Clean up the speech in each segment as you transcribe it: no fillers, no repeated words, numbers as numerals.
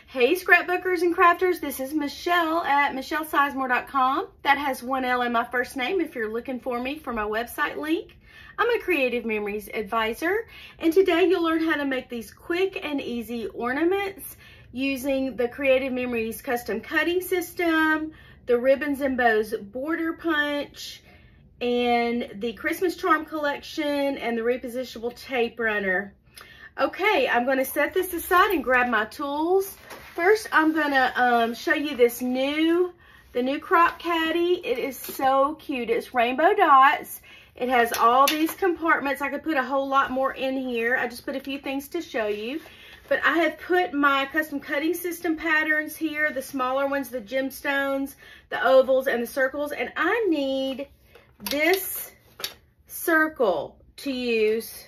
Hey scrapbookers and crafters, this is Michelle at michellesizemore.com. That has one L in my first name if you're looking for me for my website link. I'm a Creative Memories advisor, and today you'll learn how to make these quick and easy ornaments using the Creative Memories custom cutting system, the Ribbons and Bows border punch, and the Christmas charm collection, and the repositionable tape runner. Okay, I'm going to set this aside and grab my tools. First, I'm going to show you the new crop caddy. It is so cute. It's rainbow dots. It has all these compartments. I could put a whole lot more in here. I just put a few things to show you. But I have put my custom cutting system patterns here, the smaller ones, the gemstones, the ovals, and the circles. And I need this circle to use.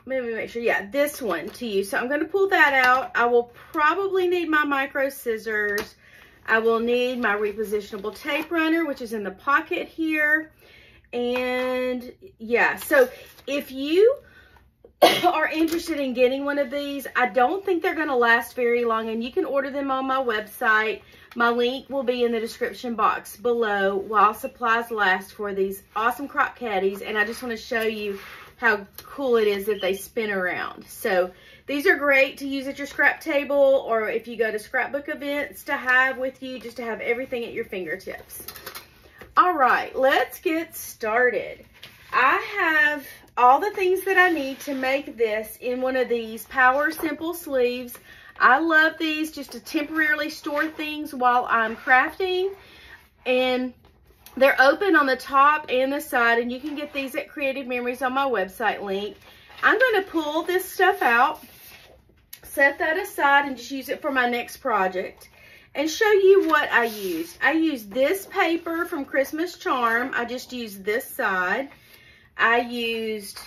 Let me make sure, yeah, this one to use. So I'm going to pull that out. I will probably need my micro scissors. I will need my repositionable tape runner, which is in the pocket here. And yeah, so if you are interested in getting one of these, I don't think they're going to last very long, and you can order them on my website. My link will be in the description box below while supplies last for these awesome crop caddies. And I just want to show you how cool it is that they spin around. So these are great to use at your scrap table, or if you go to scrapbook events to have with you, just to have everything at your fingertips. All right, let's get started. I have all the things that I need to make this in one of these Power Simple sleeves. I love these just to temporarily store things while I'm crafting, and they're open on the top and the side, and you can get these at Creative Memories on my website link. I'm going to pull this stuff out, set that aside, and just use it for my next project and show you what I used. I used this paper from Christmas Charm. I just used this side. I used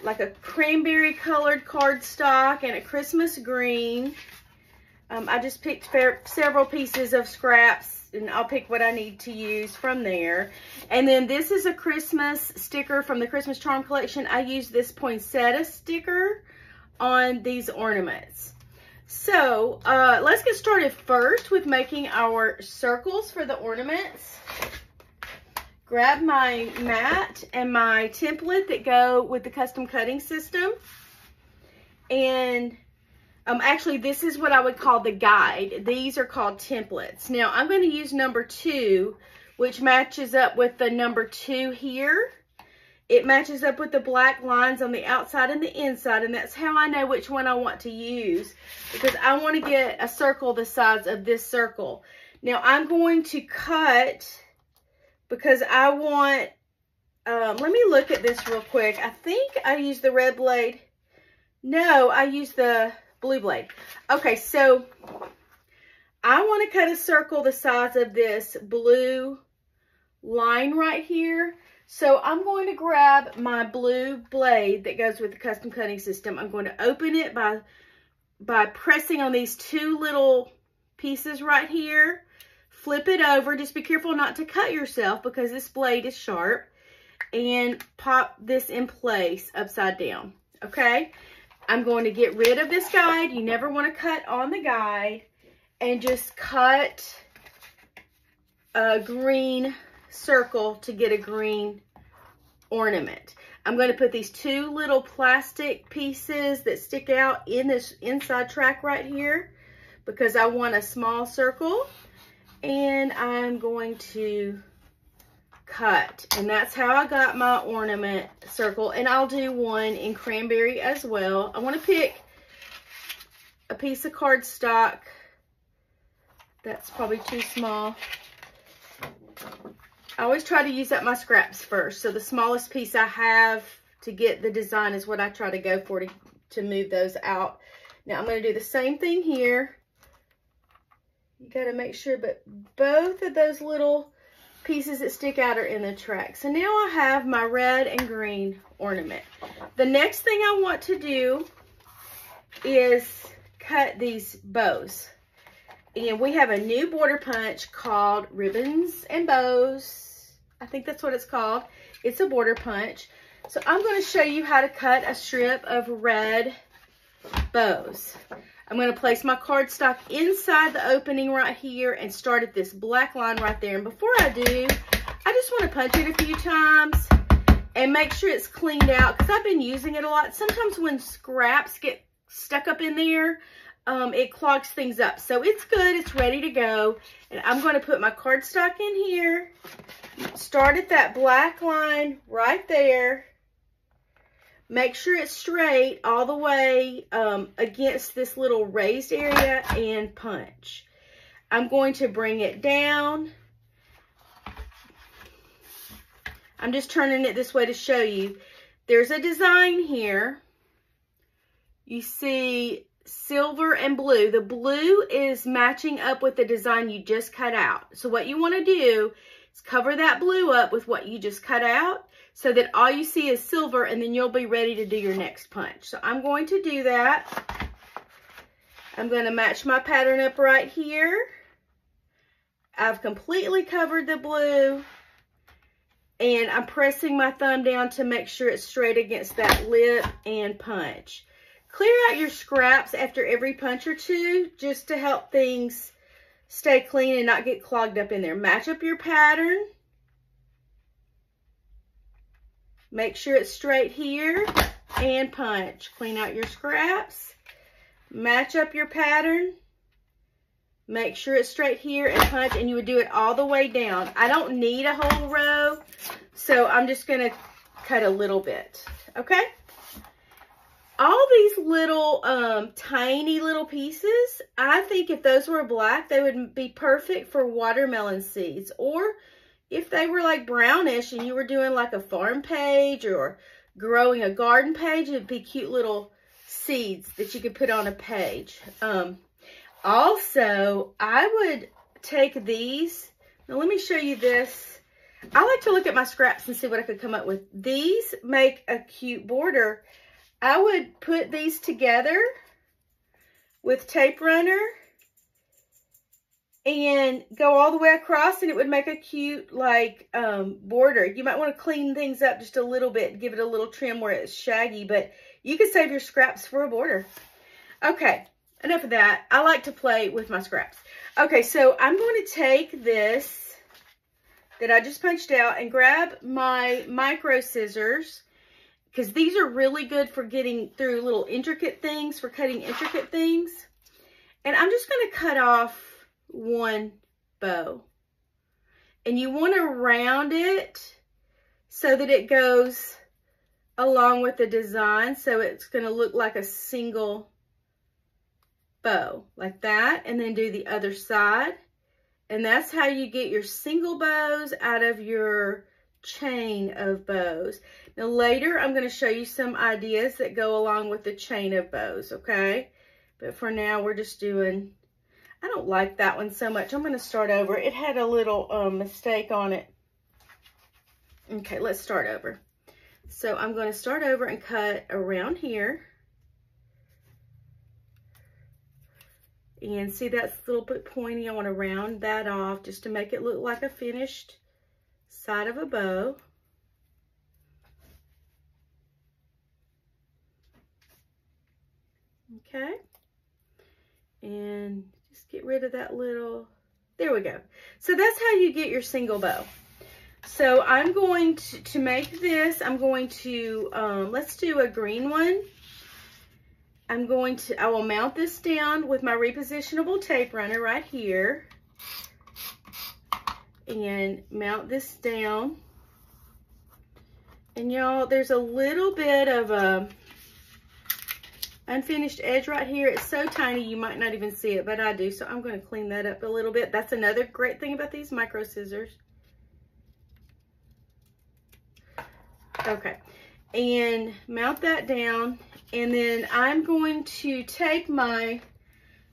like a cranberry colored cardstock and a Christmas green. I just picked several pieces of scraps, and I'll pick what I need to use from there. And then this is a Christmas sticker from the Christmas Charm collection. I used this poinsettia sticker on these ornaments. So let's get started first with making our circles for the ornaments. Grab my mat and my template that go with the custom cutting system. And actually, this is what I would call the guide. These are called templates. Now, I'm going to use number 2, which matches up with the number 2 here. It matches up with the black lines on the outside and the inside, and that's how I know which one I want to use, because I want to get a circle the size of this circle. Now, I'm going to cut, because I want, let me look at this real quick. I think I used the red blade. No, I used the blue blade. Okay, so I want to cut a circle the size of this blue line right here. So I'm going to grab my blue blade that goes with the custom cutting system. I'm going to open it by pressing on these 2 little pieces right here. Flip it over. Just be careful not to cut yourself because this blade is sharp. And pop this in place upside down. Okay? I'm going to get rid of this guide. You never want to cut on the guide. And just cut a green circle to get a green ornament. I'm going to put these 2 little plastic pieces that stick out in this inside track right here because I want a small circle. And I'm going to cut, and that's how I got my ornament circle. And I'll do one in cranberry as well. I want to pick a piece of cardstock that's probably too small. I always try to use up my scraps first, so the smallest piece I have to get the design is what I try to go for to move those out. Now I'm going to do the same thing here. You got to make sure, but both of those little pieces that stick out are in the track. So now I have my red and green ornament. The next thing I want to do is cut these bows. And we have a new border punch called Ribbons and Bows. I think that's what it's called. It's a border punch. So I'm going to show you how to cut a strip of red bows. I'm going to place my cardstock inside the opening right here and start at this black line right there. And before I do, I just want to punch it a few times and make sure it's cleaned out because I've been using it a lot. Sometimes when scraps get stuck up in there, it clogs things up. So it's good. It's ready to go. And I'm going to put my cardstock in here. Start at that black line right there. Make sure it's straight all the way against this little raised area and punch. I'm going to bring it down. I'm just turning it this way to show you. There's a design here. You see silver and blue. The blue is matching up with the design you just cut out. So what you want to do is cover that blue up with what you just cut out so that all you see is silver, and then you'll be ready to do your next punch. So I'm going to do that. I'm going to match my pattern up right here. I've completely covered the blue, and I'm pressing my thumb down to make sure it's straight against that lip and punch. Clear out your scraps after every punch or two just to help things stay clean and not get clogged up in there. Match up your pattern. Make sure it's straight here and punch. Clean out your scraps. Match up your pattern. Make sure it's straight here and punch, and you would do it all the way down. I don't need a whole row, so I'm just going to cut a little bit, okay? All these little tiny little pieces, I think if those were black, they would be perfect for watermelon seeds. Or if they were like brownish and you were doing like a farm page or growing a garden page, it'd be cute little seeds that you could put on a page. Also, I would take these. Now let me show you this. I like to look at my scraps and see what I could come up with. These make a cute border. I would put these together with tape runner and go all the way across, and it would make a cute like border. You might want to clean things up just a little bit, give it a little trim where it's shaggy, but you could save your scraps for a border. Okay, enough of that. I like to play with my scraps. Okay, so I'm going to take this that I just punched out and grab my micro scissors, because these are really good for getting through little intricate things, for cutting intricate things. And I'm just going to cut off one bow. And you want to round it so that it goes along with the design. So it's going to look like a single bow, like that. And then do the other side. And that's how you get your single bows out of your chain of bows. Now later I'm going to show you some ideas that go along with the chain of bows, okay? But for now we're just doing, I don't like that one so much. I'm going to start over. It had a little mistake on it. Okay, let's start over. So I'm going to start over and cut around here. And see that's a little bit pointy. I want to round that off just to make it look like a finished side of a bow. Okay. And just get rid of that little, there we go. So that's how you get your single bow. So I'm going to make this, I'm going to, let's do a green one. I will mount this down with my repositionable tape runner right here. And mount this down. And y'all, there's a little bit of a unfinished edge right here. It's so tiny you might not even see it, but I do. So I'm going to clean that up a little bit. That's another great thing about these micro scissors. Okay, and mount that down. And then I'm going to take my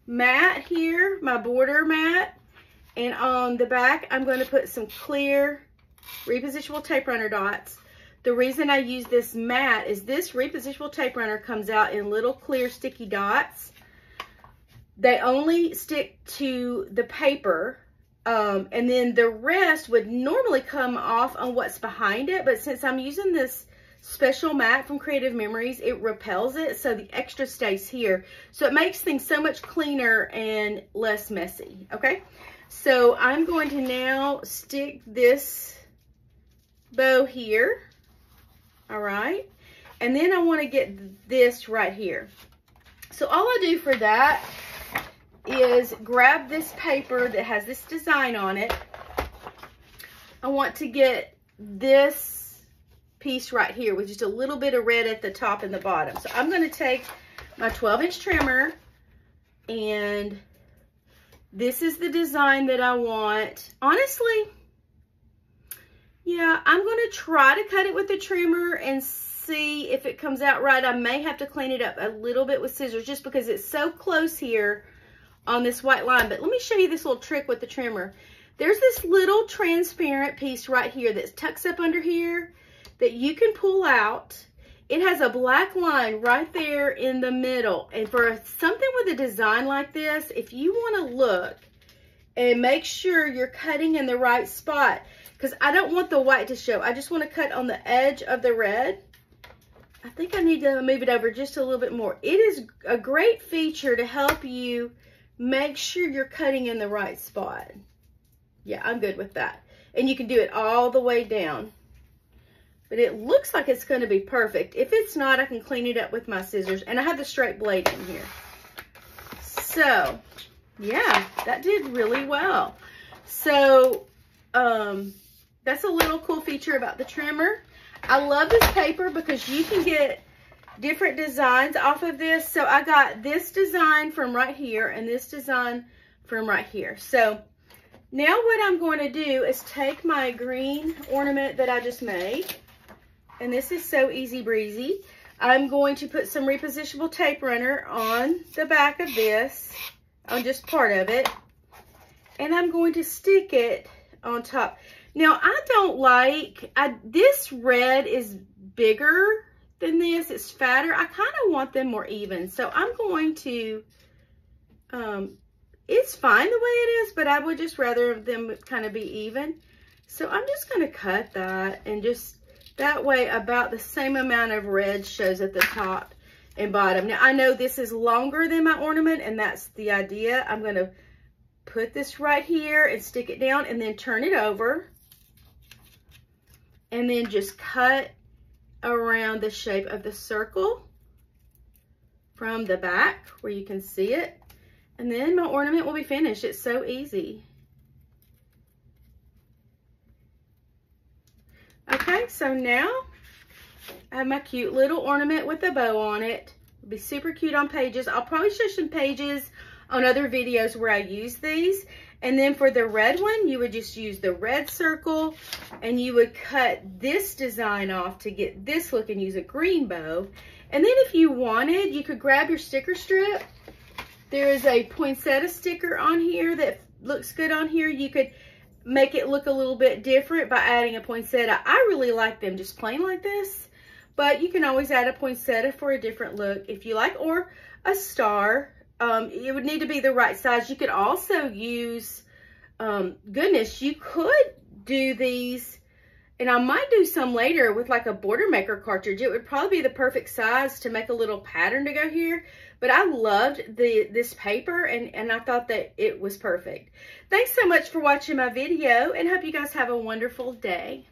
mat here, my border mat, and on the back, I'm going to put some clear repositionable tape runner dots. The reason I use this mat is this repositionable tape runner comes out in little clear sticky dots. They only stick to the paper, and then the rest would normally come off on what's behind it. But since I'm using this special mat from Creative Memories. It repels it, so the extra stays here. So it makes things so much cleaner and less messy, okay? So I'm going to now stick this bow here, all right? And then I want to get this right here. So all I do for that is grab this paper that has this design on it. I want to get this piece right here with just a little bit of red at the top and the bottom. So I'm going to take my 12-inch trimmer, and this is the design that I want. Honestly, yeah, I'm going to try to cut it with the trimmer and see if it comes out right. I may have to clean it up a little bit with scissors just because it's so close here on this white line. But let me show you this little trick with the trimmer. There's this little transparent piece right here that tucks up under here that you can pull out. It has a black line right there in the middle. And for something with a design like this, if you want to look and make sure you're cutting in the right spot, because I don't want the white to show. I just want to cut on the edge of the red. I think I need to move it over just a little bit more. It is a great feature to help you make sure you're cutting in the right spot. Yeah, I'm good with that. And you can do it all the way down. But it looks like it's going to be perfect. If it's not, I can clean it up with my scissors. And I have the straight blade in here. So, yeah, that did really well. So, that's a little cool feature about the trimmer. I love this paper because you can get different designs off of this. So I got this design from right here and this design from right here. So now what I'm going to do is take my green ornament that I just made, and this is so easy breezy. I'm going to put some repositionable tape runner on the back of this, on just part of it, and I'm going to stick it on top. Now, I don't like, this red is bigger than this. It's fatter. I kind of want them more even. So I'm going to, it's fine the way it is, but I would just rather them kind of be even. So I'm just going to cut that, and just that way about the same amount of red shows at the top and bottom. Now, I know this is longer than my ornament, and that's the idea. I'm going to put this right here and stick it down and then turn it over. And then just cut around the shape of the circle from the back where you can see it. And then my ornament will be finished. It's so easy. Okay, so now I have my cute little ornament with a bow on it. It'll be super cute on pages. I'll probably show some pages on other videos where I use these. And then for the red one, you would just use the red circle, and you would cut this design off to get this look and use a green bow. And then if you wanted, you could grab your sticker strip. There is a poinsettia sticker on here that looks good on here. You could make it look a little bit different by adding a poinsettia. I really like them just plain like this, but you can always add a poinsettia for a different look if you like, or a star. It would need to be the right size. You could also use, goodness, you could do these, and I might do some later with like a border maker cartridge. It would probably be the perfect size to make a little pattern to go here. But I loved this paper, and I thought that it was perfect. Thanks so much for watching my video, and hope you guys have a wonderful day.